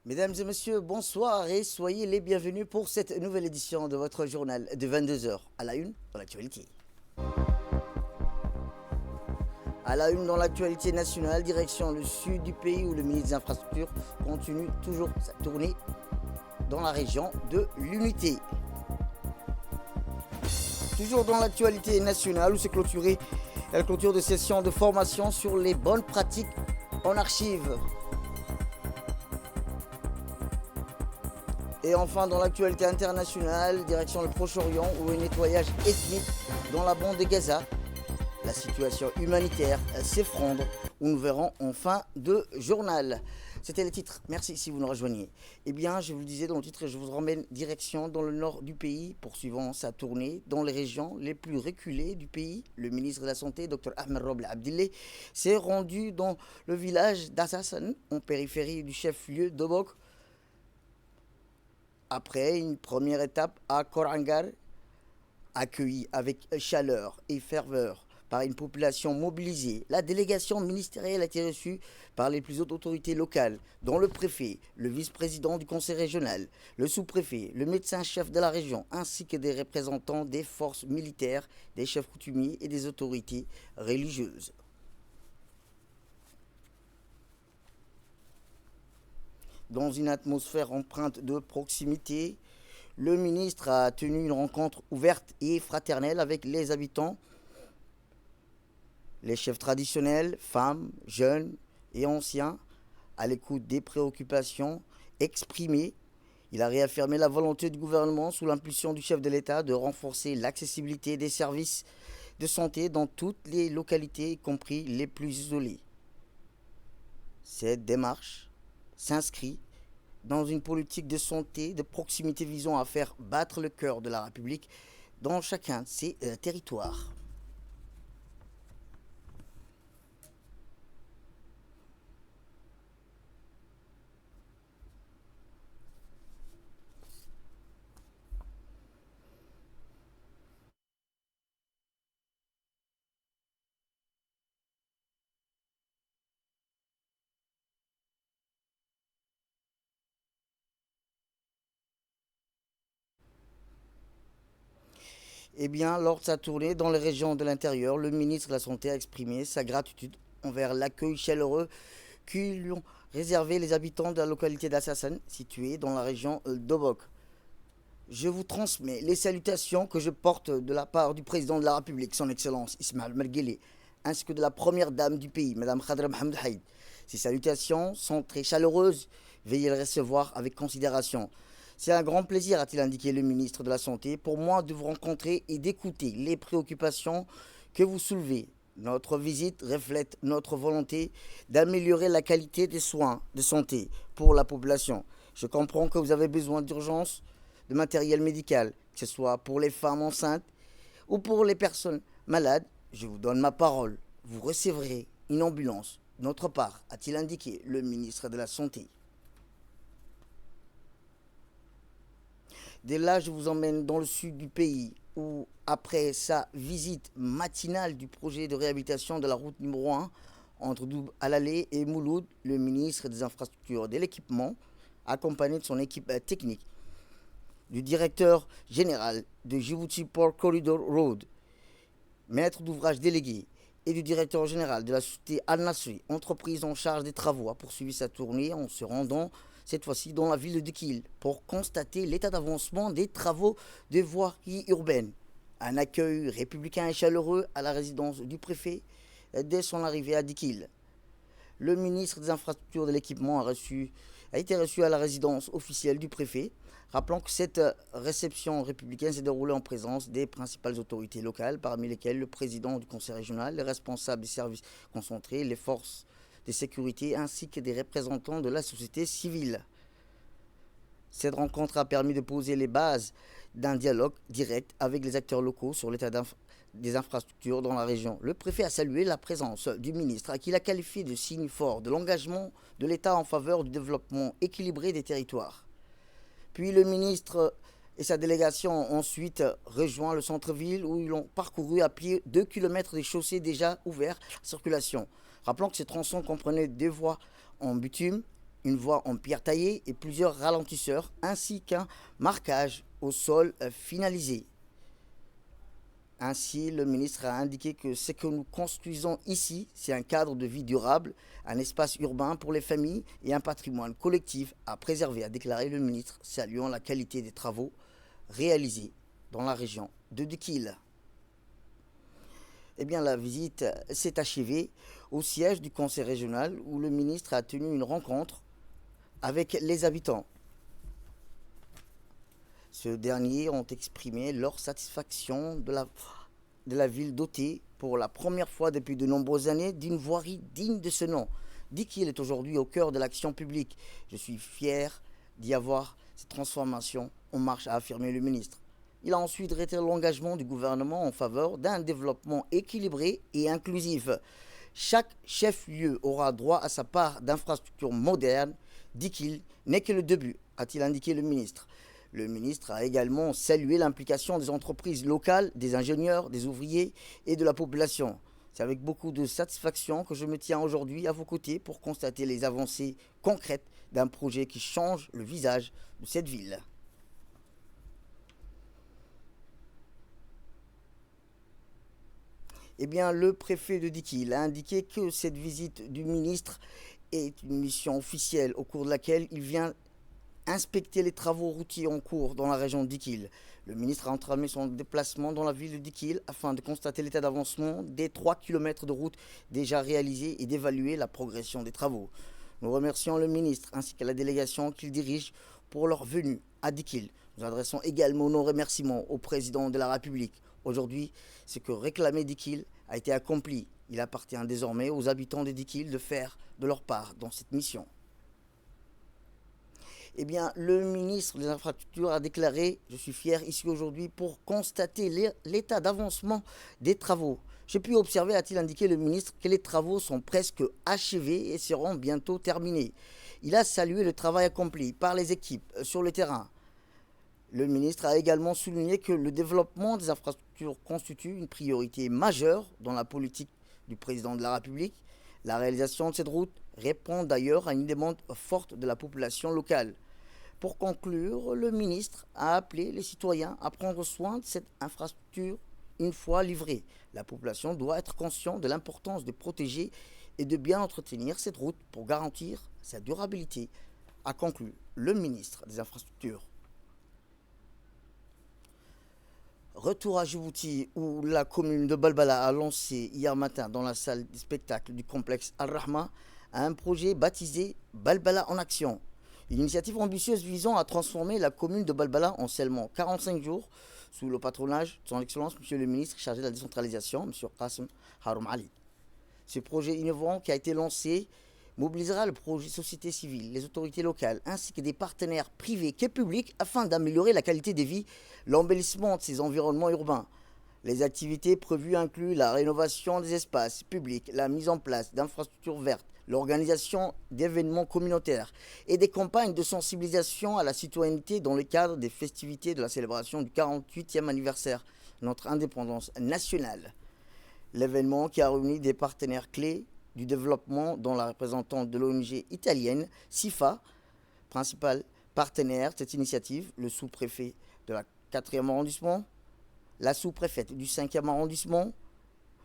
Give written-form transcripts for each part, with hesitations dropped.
Mesdames et messieurs, bonsoir et soyez les bienvenus pour cette nouvelle édition de votre journal de 22 heures à la une dans l'actualité. À la une dans l'actualité nationale, direction le sud du pays où le ministre des Infrastructures continue toujours sa tournée dans la région de l'Unité. Toujours dans l'actualité nationale où s'est clôturée la clôture de session de formation sur les bonnes pratiques en archives. Et enfin, dans l'actualité internationale, direction le Proche-Orient où un nettoyage ethnique dans la bande de Gaza. La situation humanitaire s'effondre, où nous verrons en fin de journal. C'était le titre. Merci si vous nous rejoignez. Eh bien, je vous le disais dans le titre, je vous emmène direction dans le nord du pays, poursuivant sa tournée dans les régions les plus reculées du pays. Le ministre de la Santé, Dr Ahmed Roble Abdillah, s'est rendu dans le village d'Assassan, en périphérie du chef-lieu d'Obok, après une première étape à Korangar, accueillie avec chaleur et ferveur par une population mobilisée. La délégation ministérielle a été reçue par les plus hautes autorités locales, dont le préfet, le vice-président du conseil régional, le sous-préfet, le médecin-chef de la région, ainsi que des représentants des forces militaires, des chefs coutumiers et des autorités religieuses. Dans une atmosphère empreinte de proximité, le ministre a tenu une rencontre ouverte et fraternelle avec les habitants, les chefs traditionnels, femmes, jeunes et anciens, à l'écoute des préoccupations exprimées. Il a réaffirmé la volonté du gouvernement, sous l'impulsion du chef de l'État, de renforcer l'accessibilité des services de santé dans toutes les localités, y compris les plus isolées. Cette démarche s'inscrit dans une politique de santé de proximité visant à faire battre le cœur de la République dans chacun de ses territoires. Eh bien, lors de sa tournée dans les régions de l'intérieur, le ministre de la Santé a exprimé sa gratitude envers l'accueil chaleureux que lui ont réservé les habitants de la localité d'Assassan, située dans la région d'Obok. Je vous transmets les salutations que je porte de la part du président de la République, son Excellence Ismaël Mergueli, ainsi que de la première dame du pays, Mme Khadra Mohamed Haïd. Ces salutations sont très chaleureuses, veuillez les recevoir avec considération. C'est un grand plaisir, a-t-il indiqué le ministre de la Santé, pour moi de vous rencontrer et d'écouter les préoccupations que vous soulevez. Notre visite reflète notre volonté d'améliorer la qualité des soins de santé pour la population. Je comprends que vous avez besoin d'urgence de matériel médical, que ce soit pour les femmes enceintes ou pour les personnes malades. Je vous donne ma parole, vous recevrez une ambulance de notre part, a-t-il indiqué le ministre de la Santé. Dès là, je vous emmène dans le sud du pays où, après sa visite matinale du projet de réhabilitation de la route numéro 1 entre Doub Alalé et Mouloud, le ministre des Infrastructures et de l'Équipement, accompagné de son équipe technique, du directeur général de Djibouti Port Corridor Road, maître d'ouvrage délégué, et du directeur général de la société Al-Nasri, entreprise en charge des travaux, a poursuivi sa tournée en se rendant cette fois-ci dans la ville de Dikil, pour constater l'état d'avancement des travaux de voirie urbaine. Un accueil républicain et chaleureux à la résidence du préfet dès son arrivée à Dikil. Le ministre des Infrastructures et de l'Équipement a été reçu à la résidence officielle du préfet, rappelant que cette réception républicaine s'est déroulée en présence des principales autorités locales, parmi lesquelles le président du conseil régional, les responsables des services concentrés, les forces de sécurité ainsi que des représentants de la société civile. Cette rencontre a permis de poser les bases d'un dialogue direct avec les acteurs locaux sur l'état des infrastructures dans la région. Le préfet a salué la présence du ministre, qu'il a qualifié de signe fort de l'engagement de l'État en faveur du développement équilibré des territoires. Puis le ministre et sa délégation ont ensuite rejoint le centre-ville où ils ont parcouru à pied 2 km des chaussées déjà ouvertes à la circulation. Rappelons que ces tronçons comprenaient 2 voies en bitume une voie en pierre taillée et plusieurs ralentisseurs, ainsi qu'un marquage au sol finalisé. Ainsi, le ministre a indiqué que ce que nous construisons ici, c'est un cadre de vie durable, un espace urbain pour les familles et un patrimoine collectif à préserver, a déclaré le ministre, saluant la qualité des travaux réalisés dans la région de Dikil. Eh bien, la visite s'est achevée au siège du conseil régional où le ministre a tenu une rencontre avec les habitants. Ceux derniers ont exprimé leur satisfaction de la ville dotée pour la première fois depuis de nombreuses années d'une voirie digne de ce nom. Dit qu'il est aujourd'hui au cœur de l'action publique. Je suis fier d'y avoir cette transformation en marche, a affirmé le ministre. Il a ensuite réitéré l'engagement du gouvernement en faveur d'un développement équilibré et inclusif. Chaque chef-lieu aura droit à sa part d'infrastructures modernes, dit qu'il n'est que le début, a-t-il indiqué le ministre. Le ministre a également salué l'implication des entreprises locales, des ingénieurs, des ouvriers et de la population. C'est avec beaucoup de satisfaction que je me tiens aujourd'hui à vos côtés pour constater les avancées concrètes d'un projet qui change le visage de cette ville. Eh bien, le préfet de Dikil a indiqué que cette visite du ministre est une mission officielle au cours de laquelle il vient inspecter les travaux routiers en cours dans la région de Dikil. Le ministre a entamé son déplacement dans la ville de Dikil afin de constater l'état d'avancement des 3 km de route déjà réalisés et d'évaluer la progression des travaux. Nous remercions le ministre ainsi que la délégation qu'il dirige pour leur venue à Dikil. Nous adressons également nos remerciements au président de la République. Aujourd'hui, ce que réclamait Dikil a été accompli. Il appartient désormais aux habitants de Dikil de faire de leur part dans cette mission. Eh bien, le ministre des Infrastructures a déclaré « Je suis fier ici aujourd'hui pour constater l'état d'avancement des travaux. J'ai pu observer, a-t-il indiqué le ministre, que les travaux sont presque achevés et seront bientôt terminés. Il a salué le travail accompli par les équipes sur le terrain. Le ministre a également souligné que le développement des infrastructures constitue une priorité majeure dans la politique du président de la République. La réalisation de cette route répond d'ailleurs à une demande forte de la population locale. Pour conclure, le ministre a appelé les citoyens à prendre soin de cette infrastructure une fois livrée. La population doit être consciente de l'importance de protéger et de bien entretenir cette route pour garantir sa durabilité, a conclu le ministre des Infrastructures. Retour à Djibouti, où la commune de Balbala a lancé hier matin dans la salle de spectacle du complexe Al-Rahma un projet baptisé Balbala en action. Une initiative ambitieuse visant à transformer la commune de Balbala en seulement 45 jours sous le patronage de son Excellence, Monsieur le ministre chargé de la décentralisation, Monsieur Qasim Haroum Ali. Ce projet innovant qui a été lancé mobilisera le projet société civile, les autorités locales ainsi que des partenaires privés et publics afin d'améliorer la qualité de vie, l'embellissement de ces environnements urbains. Les activités prévues incluent la rénovation des espaces publics, la mise en place d'infrastructures vertes, l'organisation d'événements communautaires et des campagnes de sensibilisation à la citoyenneté dans le cadre des festivités de la célébration du 48e anniversaire de notre indépendance nationale. L'événement qui a réuni des partenaires clés du développement dont la représentante de l'ONG italienne SIFA, principal partenaire de cette initiative, le sous-préfet de la 4e arrondissement, la sous-préfète du 5e arrondissement,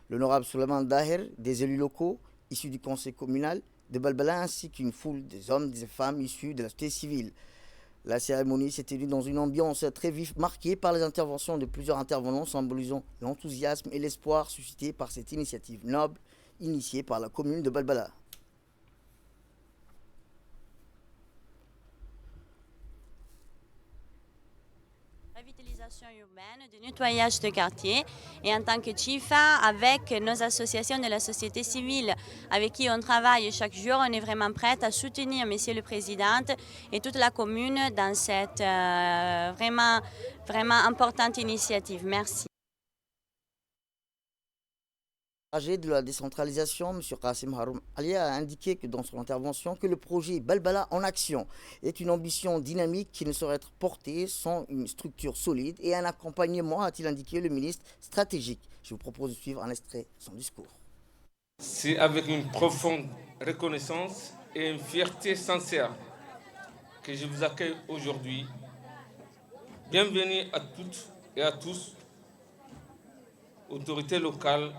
l'honorable Souleymane Daher, des élus locaux issus du conseil communal de Balbala ainsi qu'une foule des hommes et des femmes issus de la société civile. La cérémonie s'est tenue dans une ambiance très vive, marquée par les interventions de plusieurs intervenants symbolisant l'enthousiasme et l'espoir suscités par cette initiative noble initiée par la commune de Balbala. Revitalisation urbaine, de nettoyage de quartier et en tant que CHIFA, avec nos associations de la société civile avec qui on travaille chaque jour, on est vraiment prête à soutenir Monsieur le Président et toute la commune dans cette vraiment importante initiative. Merci. Chargé de la décentralisation, M. Qasim Haroum Ali a indiqué que dans son intervention que le projet Balbala en action est une ambition dynamique qui ne saurait être portée sans une structure solide et un accompagnement, a-t-il indiqué le ministre, stratégique. Je vous propose de suivre un extrait de son discours. C'est avec une profonde reconnaissance et une fierté sincère que je vous accueille aujourd'hui. Bienvenue à toutes et à tous, autorités locales,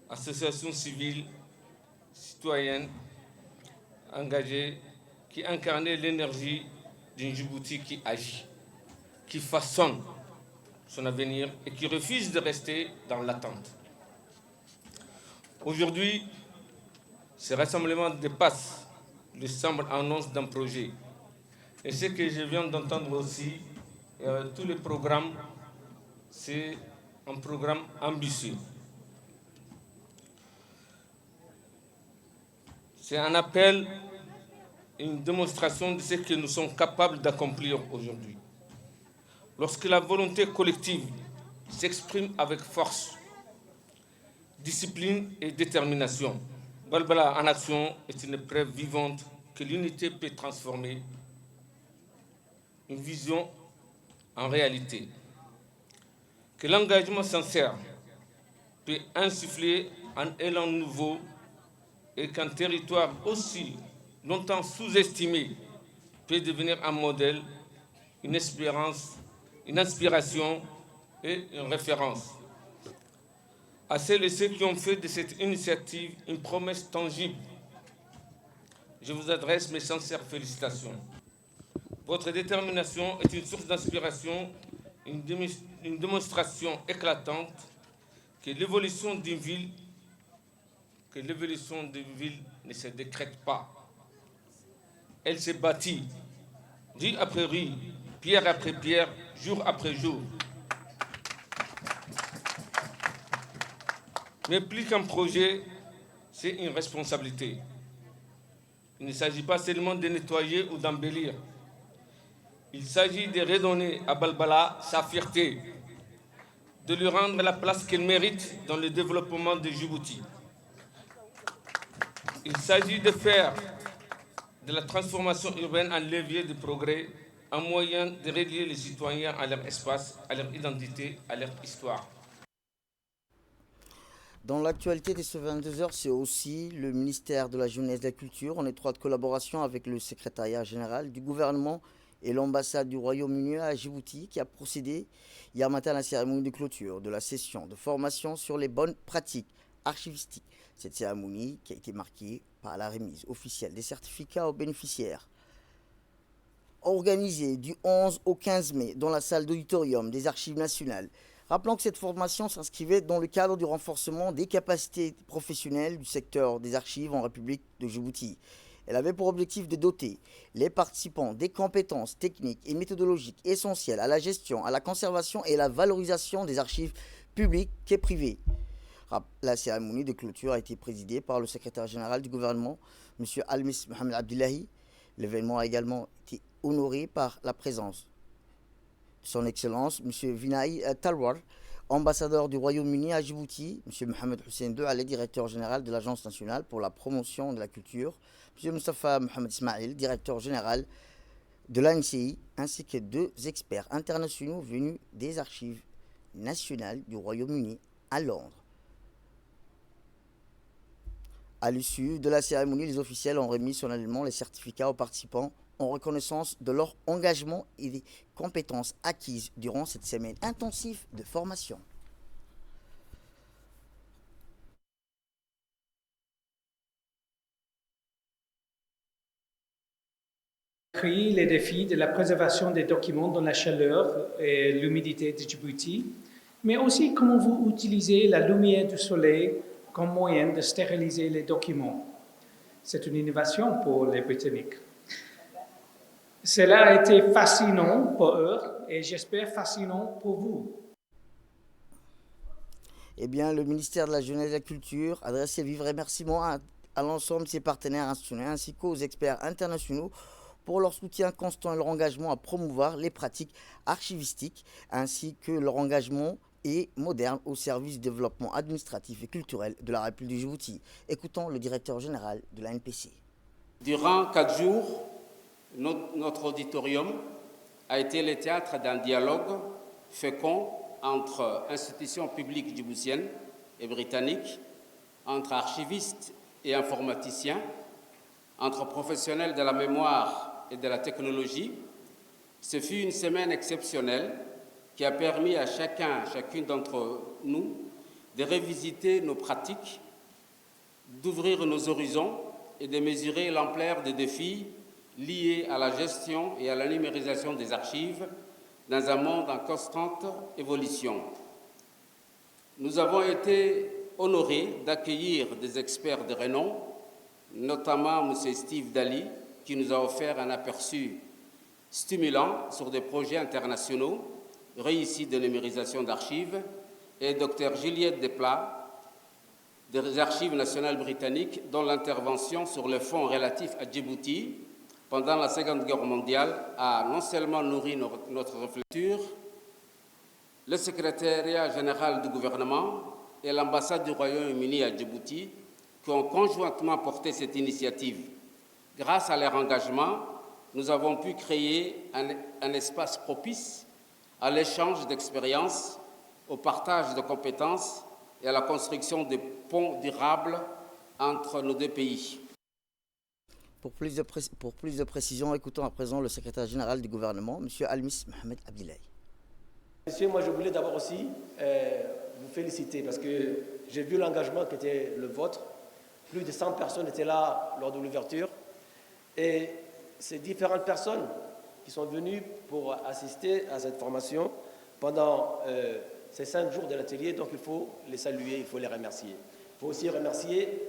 associations civiles, citoyennes, engagées, qui incarnent l'énergie d'une Djibouti qui agit, qui façonne son avenir et qui refuse de rester dans l'attente. Aujourd'hui, ce rassemblement dépasse le simple annonce d'un projet. Et ce que je viens d'entendre aussi, tous les programmes, c'est un programme ambitieux. C'est un appel, une démonstration de ce que nous sommes capables d'accomplir aujourd'hui. Lorsque la volonté collective s'exprime avec force, discipline et détermination, Balbala en action est une preuve vivante que l'unité peut transformer une vision en réalité, que l'engagement sincère peut insuffler un élan nouveau et qu'un territoire aussi longtemps sous-estimé peut devenir un modèle, une espérance, une inspiration et une référence. À celles et ceux qui ont fait de cette initiative une promesse tangible, je vous adresse mes sincères félicitations. Votre détermination est une source d'inspiration, une démonstration éclatante que l'évolution d'une ville ne se décrète pas. Elle se bâtit, rue après rue, pierre après pierre, jour après jour. Mais plus qu'un projet, c'est une responsabilité. Il ne s'agit pas seulement de nettoyer ou d'embellir. Il s'agit de redonner à Balbala sa fierté, de lui rendre la place qu'elle mérite dans le développement de Djibouti. Il s'agit de faire de la transformation urbaine un levier de progrès, un moyen de relier les citoyens à leur espace, à leur identité, à leur histoire. Dans l'actualité de ce 22h, c'est aussi le ministère de la Jeunesse et de la Culture, en étroite collaboration avec le secrétariat général du gouvernement et l'ambassade du Royaume-Uni à Djibouti, qui a procédé hier matin à la cérémonie de clôture de la session de formation sur les bonnes pratiques archivistiques. Cette cérémonie qui a été marquée par la remise officielle des certificats aux bénéficiaires. Organisée du 11 au 15 mai dans la salle d'auditorium des Archives nationales. Rappelons que cette formation s'inscrivait dans le cadre du renforcement des capacités professionnelles du secteur des archives en République de Djibouti. Elle avait pour objectif de doter les participants des compétences techniques et méthodologiques essentielles à la gestion, à la conservation et à la valorisation des archives publiques et privées. La cérémonie de clôture a été présidée par le secrétaire général du gouvernement, M. Almis Mohamed Abdullahi. L'événement a également été honoré par la présence Son Excellence, M. Vinay Talwar, ambassadeur du Royaume-Uni à Djibouti, M. Mohamed Hussein Douale, directeur général de l'Agence nationale pour la promotion de la culture, M. Mustafa Mohamed Ismail, directeur général de l'ANCI, ainsi que deux experts internationaux venus des archives nationales du Royaume-Uni à Londres. À l'issue de la cérémonie, les officiels ont remis solennellement les certificats aux participants en reconnaissance de leur engagement et des compétences acquises durant cette semaine intensive de formation. Les défis de la préservation des documents dans la chaleur et l'humidité de Djibouti, mais aussi comment vous utilisez la lumière du soleil comme moyen de stériliser les documents. C'est une innovation pour les Britanniques. Cela a été fascinant pour eux et j'espère fascinant pour vous. Eh bien, le ministère de la Jeunesse et de la Culture adresse ses vifs remerciements à l'ensemble de ses partenaires institutionnels ainsi qu'aux experts internationaux pour leur soutien constant et leur engagement à promouvoir les pratiques archivistiques ainsi que leur engagement et moderne au service du développement administratif et culturel de la République du Djibouti. Écoutons le directeur général de la NPC. Durant 4 jours, notre auditorium a été le théâtre d'un dialogue fécond entre institutions publiques djiboutiennes et britanniques, entre archivistes et informaticiens, entre professionnels de la mémoire et de la technologie. Ce fut une semaine exceptionnelle qui a permis à chacune d'entre nous de revisiter nos pratiques, d'ouvrir nos horizons et de mesurer l'ampleur des défis liés à la gestion et à la numérisation des archives dans un monde en constante évolution. Nous avons été honorés d'accueillir des experts de renom, notamment M. Steve Daly, qui nous a offert un aperçu stimulant sur des projets internationaux réussis de numérisation d'archives, et Dr Juliette Desplat, des Archives nationales britanniques, dont l'intervention sur le fonds relatif à Djibouti pendant la Seconde Guerre mondiale a non seulement nourri notre réflexion, le secrétariat général du gouvernement et l'ambassade du Royaume-Uni à Djibouti qui ont conjointement porté cette initiative. Grâce à leur engagement, nous avons pu créer un espace propice à l'échange d'expériences, au partage de compétences et à la construction de ponts durables entre nos deux pays. Pour plus de précision, écoutons à présent le secrétaire général du gouvernement, M. Almis Mohamed Abdillahi. Monsieur, moi je voulais d'abord aussi vous féliciter parce que j'ai vu l'engagement qui était le vôtre. Plus de 100 personnes étaient là lors de l'ouverture. Et ces différentes personnes qui sont venues pour assister à cette formation pendant ces 5 jours de l'atelier, donc il faut les saluer, il faut les remercier. Il faut aussi remercier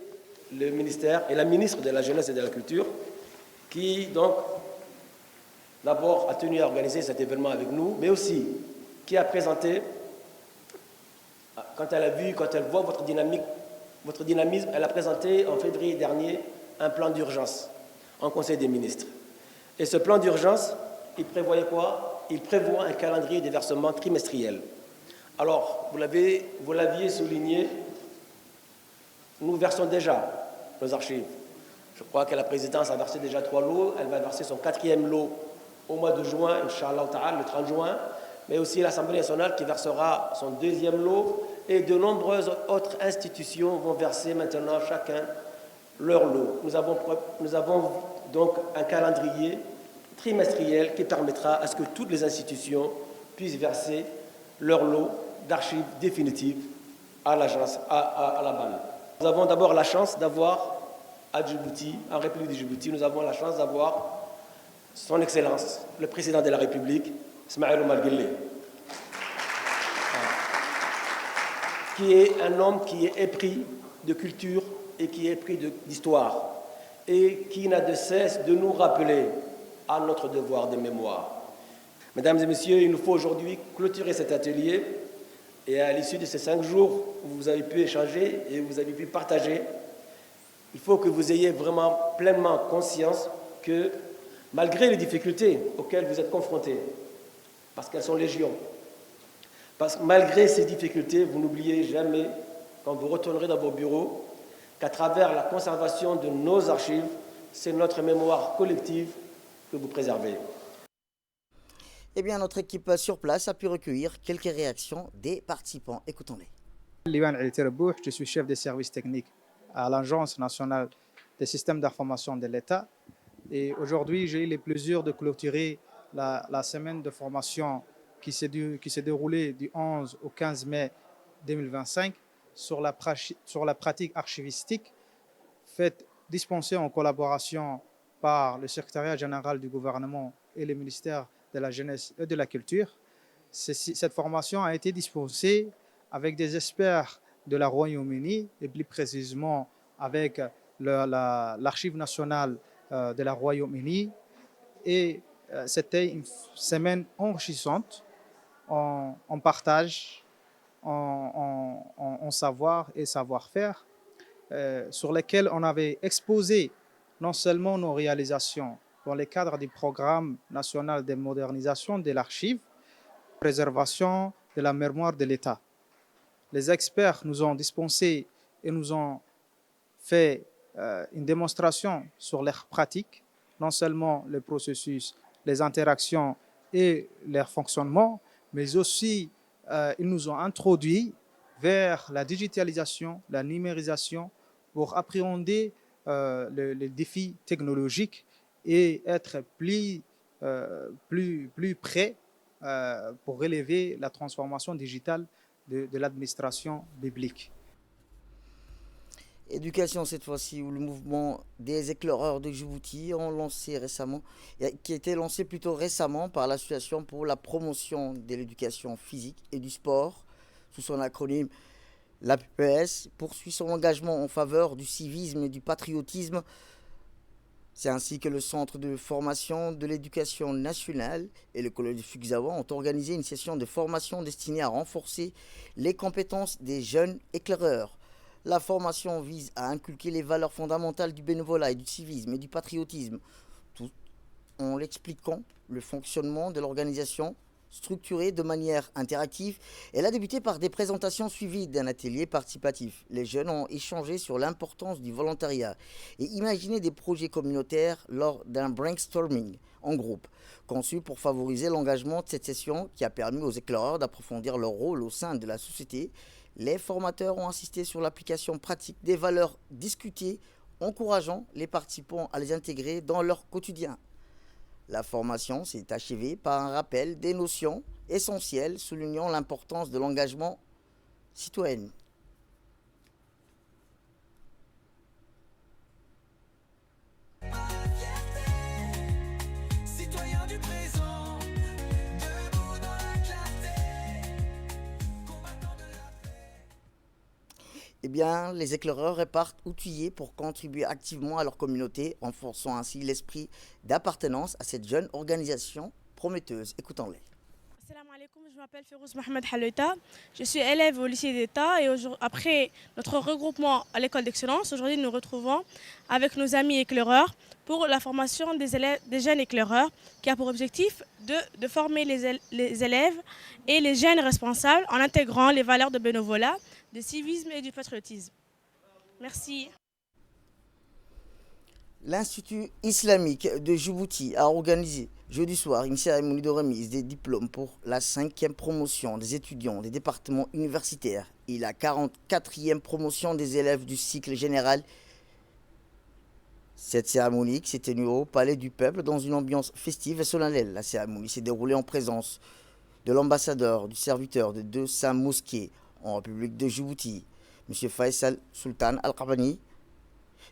le ministère et la ministre de la Jeunesse et de la Culture qui, donc, d'abord a tenu à organiser cet événement avec nous, mais aussi qui a présenté, quand elle voit votre dynamisme, elle a présenté en février dernier un plan d'urgence en Conseil des ministres. Et ce plan d'urgence, il prévoyait quoi? Il prévoit un calendrier de versement trimestriel. Alors, vous l'aviez souligné, nous versons déjà nos archives. Je crois que la présidence a versé déjà 3 lots. Elle va verser son 4e lot au mois de juin, Inch'Allah Ta'ala, le 30 juin. Mais aussi l'Assemblée nationale qui versera son 2e lot. Et de nombreuses autres institutions vont verser maintenant chacun leur lot. Nous avons donc un calendrier trimestriel qui permettra à ce que toutes les institutions puissent verser leur lot d'archives définitives à l'agence, à la BAN. Nous avons d'abord la chance d'avoir à Djibouti, en République de Djibouti, nous avons la chance d'avoir son Excellence, le Président de la République, Ismaël Omar Guelleh, qui est un homme qui est épris de culture et qui est épris d'histoire et qui n'a de cesse de nous rappeler à notre devoir de mémoire. Mesdames et messieurs, il nous faut aujourd'hui clôturer cet atelier et à l'issue de ces 5 jours où vous avez pu échanger et vous avez pu partager, il faut que vous ayez vraiment pleinement conscience que malgré les difficultés auxquelles vous êtes confrontés, parce qu'elles sont légion, parce que malgré ces difficultés, vous n'oubliez jamais, quand vous retournerez dans vos bureaux, qu'à travers la conservation de nos archives, c'est notre mémoire collective que vous préservez. Eh bien, notre équipe sur place a pu recueillir quelques réactions des participants. Écoutons-les. Liwan Ali Terbouh, je suis chef des services techniques à l'Agence nationale des systèmes d'information de l'État. Et aujourd'hui, j'ai eu le plaisir de clôturer la semaine de formation qui s'est déroulée du 11 au 15 mai 2025 sur la pratique archivistique faite dispensée en collaboration par le secrétariat général du gouvernement et le ministère de la Jeunesse et de la Culture. Cette formation a été dispensée avec des experts de la Royaume-Uni et plus précisément avec l'Archive nationale de la Royaume-Uni. Et c'était une semaine enrichissante en partage, en savoir et savoir-faire, sur lesquels on avait exposé non seulement nos réalisations dans le cadre du programme national de modernisation de l'archive, préservation de la mémoire de l'État. Les experts nous ont dispensé et nous ont fait une démonstration sur leurs pratiques, non seulement le processus, les interactions et leur fonctionnement, mais aussi ils nous ont introduit vers la digitalisation, la numérisation, pour appréhender les défis technologiques et être plus prêt pour relever la transformation digitale de l'administration publique. Éducation cette fois-ci, où le mouvement des éclaireurs de Djibouti qui a été lancé plutôt récemment par l'Association pour la promotion de l'éducation physique et du sport, sous son acronyme l'APPS, poursuit son engagement en faveur du civisme et du patriotisme. C'est ainsi que le Centre de formation de l'éducation nationale et le Collège de Fukuzawa ont organisé une session de formation destinée à renforcer les compétences des jeunes éclaireurs. La formation vise à inculquer les valeurs fondamentales du bénévolat et du civisme et du patriotisme, tout en l'expliquant le fonctionnement de l'organisation structurée de manière interactive. Elle a débuté par des présentations suivies d'un atelier participatif. Les jeunes ont échangé sur l'importance du volontariat et imaginé des projets communautaires lors d'un brainstorming en groupe, conçu pour favoriser l'engagement de cette session qui a permis aux éclaireurs d'approfondir leur rôle au sein de la société. Les formateurs ont insisté sur l'application pratique des valeurs discutées, encourageant les participants à les intégrer dans leur quotidien. La formation s'est achevée par un rappel des notions essentielles soulignant l'importance de l'engagement citoyen. Eh bien, les éclaireurs repartent outillés pour contribuer activement à leur communauté, renforçant ainsi l'esprit d'appartenance à cette jeune organisation prometteuse. Écoutons-les. Assalamu alaikum, je m'appelle Férouz Mohamed Haloita, je suis élève au lycée d'État et après notre regroupement à l'école d'excellence, aujourd'hui nous nous retrouvons avec nos amis éclaireurs pour la formation des jeunes éclaireurs qui a pour objectif de former les élèves et les jeunes responsables en intégrant les valeurs de bénévolat, de civisme et du patriotisme. Merci. L'Institut islamique de Djibouti a organisé jeudi soir une cérémonie de remise des diplômes pour la 5e promotion des étudiants des départements universitaires et la 44e promotion des élèves du cycle général. Cette cérémonie s'est tenue au Palais du Peuple dans une ambiance festive et solennelle. La cérémonie s'est déroulée en présence de l'ambassadeur du serviteur de 200 mosquées en République de Djibouti, M. Faisal Sultan Al-Qabani,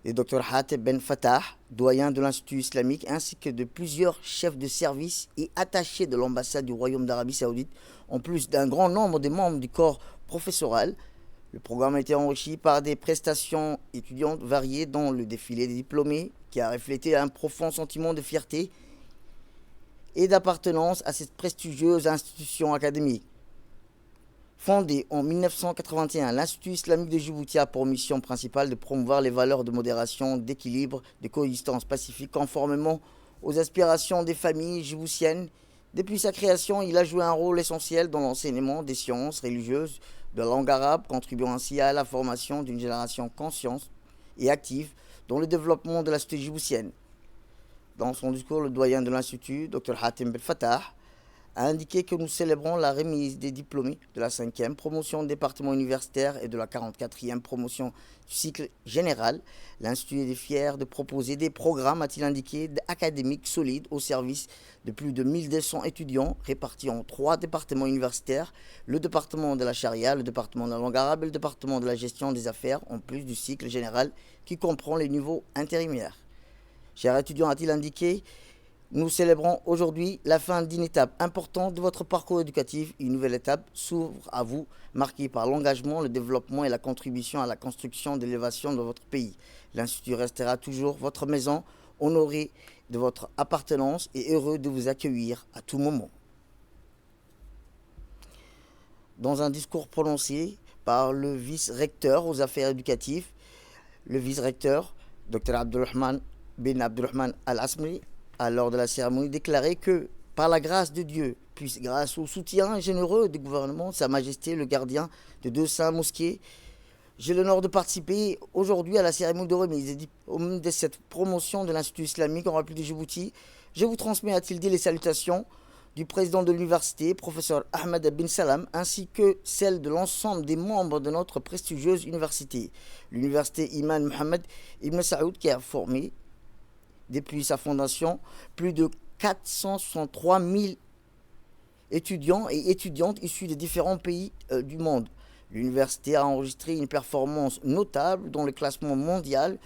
et Dr Hateb Ben Fattah, doyen de l'Institut islamique, ainsi que de plusieurs chefs de service et attachés de l'ambassade du Royaume d'Arabie Saoudite, en plus d'un grand nombre de membres du corps professoral. Le programme a été enrichi par des prestations étudiantes variées, dont le défilé des diplômés, qui a reflété un profond sentiment de fierté et d'appartenance à cette prestigieuse institution académique. Fondé en 1981, l'Institut islamique de Djibouti a pour mission principale de promouvoir les valeurs de modération, d'équilibre, de coexistence pacifique, conformément aux aspirations des familles djiboutiennes. Depuis sa création, il a joué un rôle essentiel dans l'enseignement des sciences religieuses, de la langue arabe, contribuant ainsi à la formation d'une génération consciente et active dans le développement de la société djiboutienne. Dans son discours, le doyen de l'Institut, Dr Hateb Ben Fattah, a indiqué que nous célébrons la remise des diplômés de la 5e promotion de département universitaire et de la 44e promotion du cycle général. L'Institut est fier de proposer des programmes, a-t-il indiqué, académiques solides au service de plus de 1200 étudiants répartis en 3 départements universitaires, le département de la charia, le département de la langue arabe et le département de la gestion des affaires, en plus du cycle général qui comprend les niveaux intérimaires. Chers étudiants, a-t-il indiqué, nous célébrons aujourd'hui la fin d'une étape importante de votre parcours éducatif. Une nouvelle étape s'ouvre à vous, marquée par l'engagement, le développement et la contribution à la construction de l'élévation de votre pays. L'Institut restera toujours votre maison, honoré de votre appartenance et heureux de vous accueillir à tout moment. Dans un discours prononcé par le vice-recteur aux affaires éducatives, le vice-recteur, Dr Abdulrahman bin Abdulrahman Al-Asmi, lors de la cérémonie, déclaré que, par la grâce de Dieu, puis grâce au soutien généreux du gouvernement, Sa Majesté le gardien de 200 mosquées, j'ai l'honneur de participer aujourd'hui à la cérémonie de remise de cette promotion de l'Institut islamique en République de Djibouti. Je vous transmets, a-t-il dit, les salutations du président de l'université, professeur Ahmed Ben Salam, ainsi que celle de l'ensemble des membres de notre prestigieuse université, l'université Imam Mohamed Ibn Saoud, qui a formé, depuis sa fondation, plus de 463 000 étudiants et étudiantes issus des différents pays du monde. L'université a enregistré une performance notable dans le classement mondial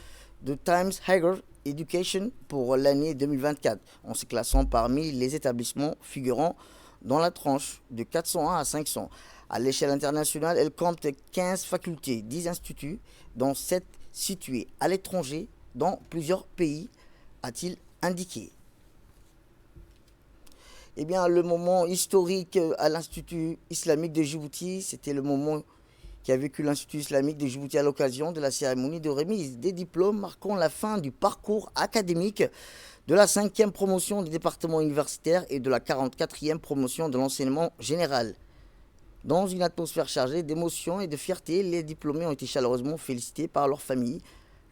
de Times Higher Education pour l'année 2024, en se classant parmi les établissements figurant dans la tranche de 401 à 500. À l'échelle internationale, elle compte 15 facultés, 10 instituts, dont 7 situés à l'étranger dans plusieurs pays, a-t-il indiqué. Eh bien, le moment historique à l'Institut islamique de Djibouti, c'était le moment qu'a vécu l'Institut islamique de Djibouti à l'occasion de la cérémonie de remise des diplômes marquant la fin du parcours académique de la 5e promotion du département universitaire et de la 44e promotion de l'enseignement général. Dans une atmosphère chargée d'émotion et de fierté, les diplômés ont été chaleureusement félicités par leurs familles,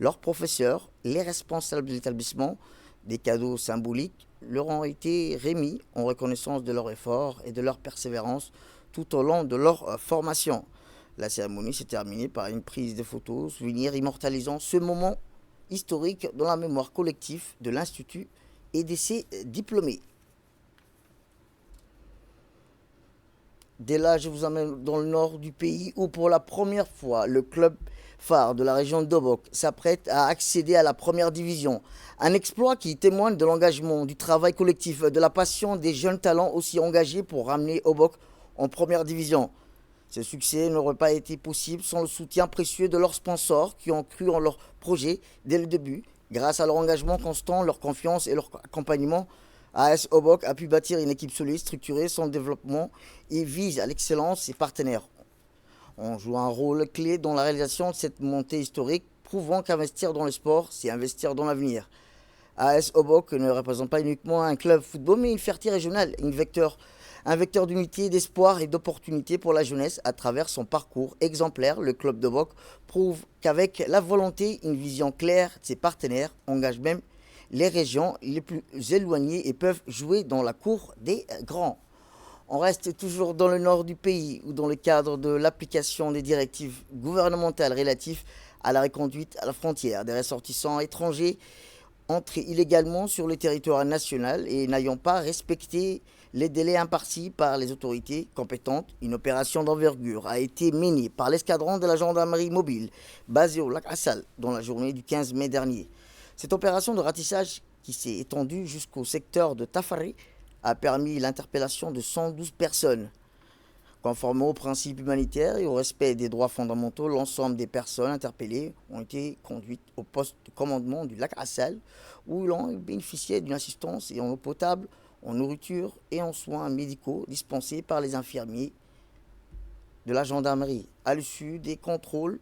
leurs professeurs, les responsables de l'établissement. Des cadeaux symboliques leur ont été remis en reconnaissance de leur effort et de leur persévérance tout au long de leur formation. La cérémonie s'est terminée par une prise de photos, souvenir immortalisant ce moment historique dans la mémoire collective de l'Institut et de ses diplômés. Dès là, je vous emmène dans le nord du pays où pour la première fois, le club phare de la région d'Obok s'apprête à accéder à la première division. Un exploit qui témoigne de l'engagement, du travail collectif, de la passion des jeunes talents aussi engagés pour ramener Obok en première division. Ce succès n'aurait pas été possible sans le soutien précieux de leurs sponsors qui ont cru en leur projet dès le début. Grâce à leur engagement constant, leur confiance et leur accompagnement, AS Obok a pu bâtir une équipe solide, structurer son développement et vise à l'excellence ses partenaires. On joue un rôle clé dans la réalisation de cette montée historique, prouvant qu'investir dans le sport, c'est investir dans l'avenir. AS Obok ne représente pas uniquement un club football, mais une fierté régionale, un vecteur d'unité, d'espoir et d'opportunité pour la jeunesse à travers son parcours exemplaire. Le club d'Obok prouve qu'avec la volonté, une vision claire de ses partenaires, engage même les régions les plus éloignées et peuvent jouer dans la cour des grands. On reste toujours dans le nord du pays où dans le cadre de l'application des directives gouvernementales relatives à la reconduite à la frontière des ressortissants étrangers entrés illégalement sur le territoire national et n'ayant pas respecté les délais impartis par les autorités compétentes, une opération d'envergure a été menée par l'escadron de la gendarmerie mobile basé au lac Assal dans la journée du 15 mai dernier. Cette opération de ratissage qui s'est étendue jusqu'au secteur de Tafari a permis l'interpellation de 112 personnes. Conformément aux principes humanitaires et au respect des droits fondamentaux, l'ensemble des personnes interpellées ont été conduites au poste de commandement du lac Assal où ils ont bénéficié d'une assistance et en eau potable, en nourriture et en soins médicaux dispensés par les infirmiers de la gendarmerie. À l'issue des contrôles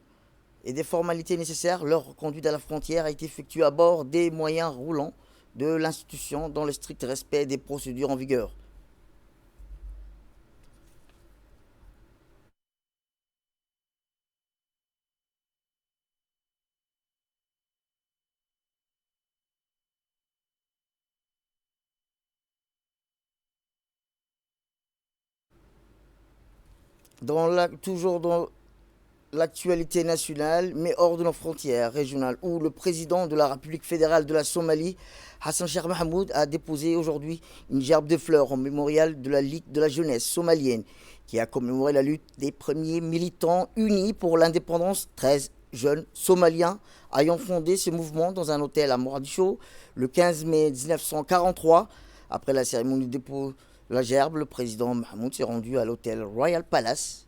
et des formalités nécessaires, leur conduite à la frontière a été effectuée à bord des moyens roulants de l'institution dans le strict respect des procédures en vigueur. Toujours dans l'actualité nationale, mais hors de nos frontières régionales, où le président de la République fédérale de la Somalie, Hassan Sheikh Mohamud, a déposé aujourd'hui une gerbe de fleurs au mémorial de la Ligue de la jeunesse somalienne, qui a commémoré la lutte des premiers militants unis pour l'indépendance, 13 jeunes somaliens ayant fondé ce mouvement dans un hôtel à Mogadiscio le 15 mai 1943. Après la cérémonie de dépôt de la gerbe, le président Mohamud s'est rendu à l'hôtel Royal Palace,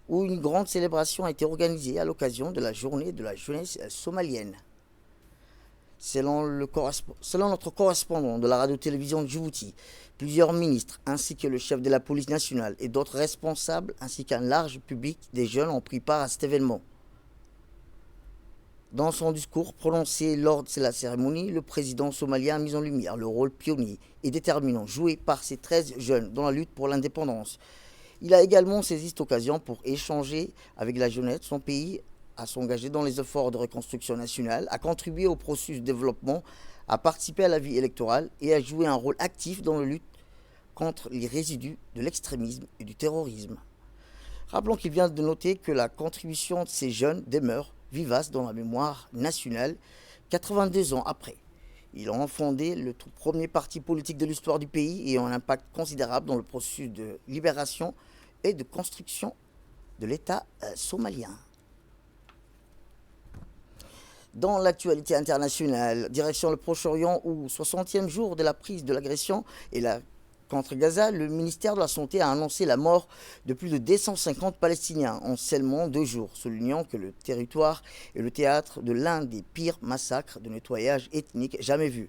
où une grande célébration a été organisée à l'occasion de la journée de la jeunesse somalienne. Selon notre correspondant de la radio-télévision de Djibouti, plusieurs ministres ainsi que le chef de la police nationale et d'autres responsables ainsi qu'un large public des jeunes ont pris part à cet événement. Dans son discours prononcé lors de la cérémonie, le président somalien a mis en lumière le rôle pionnier et déterminant joué par ces 13 jeunes dans la lutte pour l'indépendance. Il a également saisi cette occasion pour échanger avec la jeunesse de son pays, à s'engager dans les efforts de reconstruction nationale, à contribuer au processus de développement, à participer à la vie électorale et à jouer un rôle actif dans la lutte contre les résidus de l'extrémisme et du terrorisme. Rappelons qu'il vient de noter que la contribution de ces jeunes demeure vivace dans la mémoire nationale 82 ans après. Ils ont fondé le tout premier parti politique de l'histoire du pays et ont un impact considérable dans le processus de libération et de construction de l'État somalien. Dans l'actualité internationale, direction le Proche-Orient où, 60e jour de la prise de l'agression et la contre Gaza, le ministère de la Santé a annoncé la mort de plus de 250 Palestiniens en seulement 2 jours, soulignant que le territoire est le théâtre de l'un des pires massacres de nettoyage ethnique jamais vus.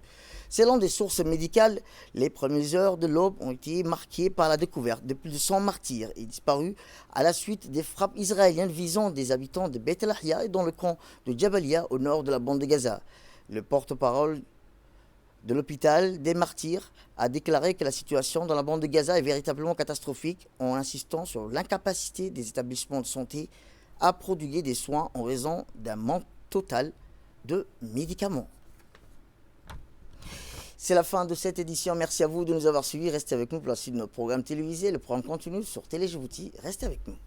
Selon des sources médicales, les premières heures de l'aube ont été marquées par la découverte de plus de 100 martyrs et disparus à la suite des frappes israéliennes visant des habitants de Beit Lahia et dans le camp de Jabalia au nord de la bande de Gaza. Le porte-parole de l'hôpital des martyrs a déclaré que la situation dans la bande de Gaza est véritablement catastrophique en insistant sur l'incapacité des établissements de santé à prodiguer des soins en raison d'un manque total de médicaments. C'est la fin de cette édition. Merci à vous de nous avoir suivis. Restez avec nous pour la suite de notre programme télévisé. Le programme continue sur Télé Djibouti. Restez avec nous.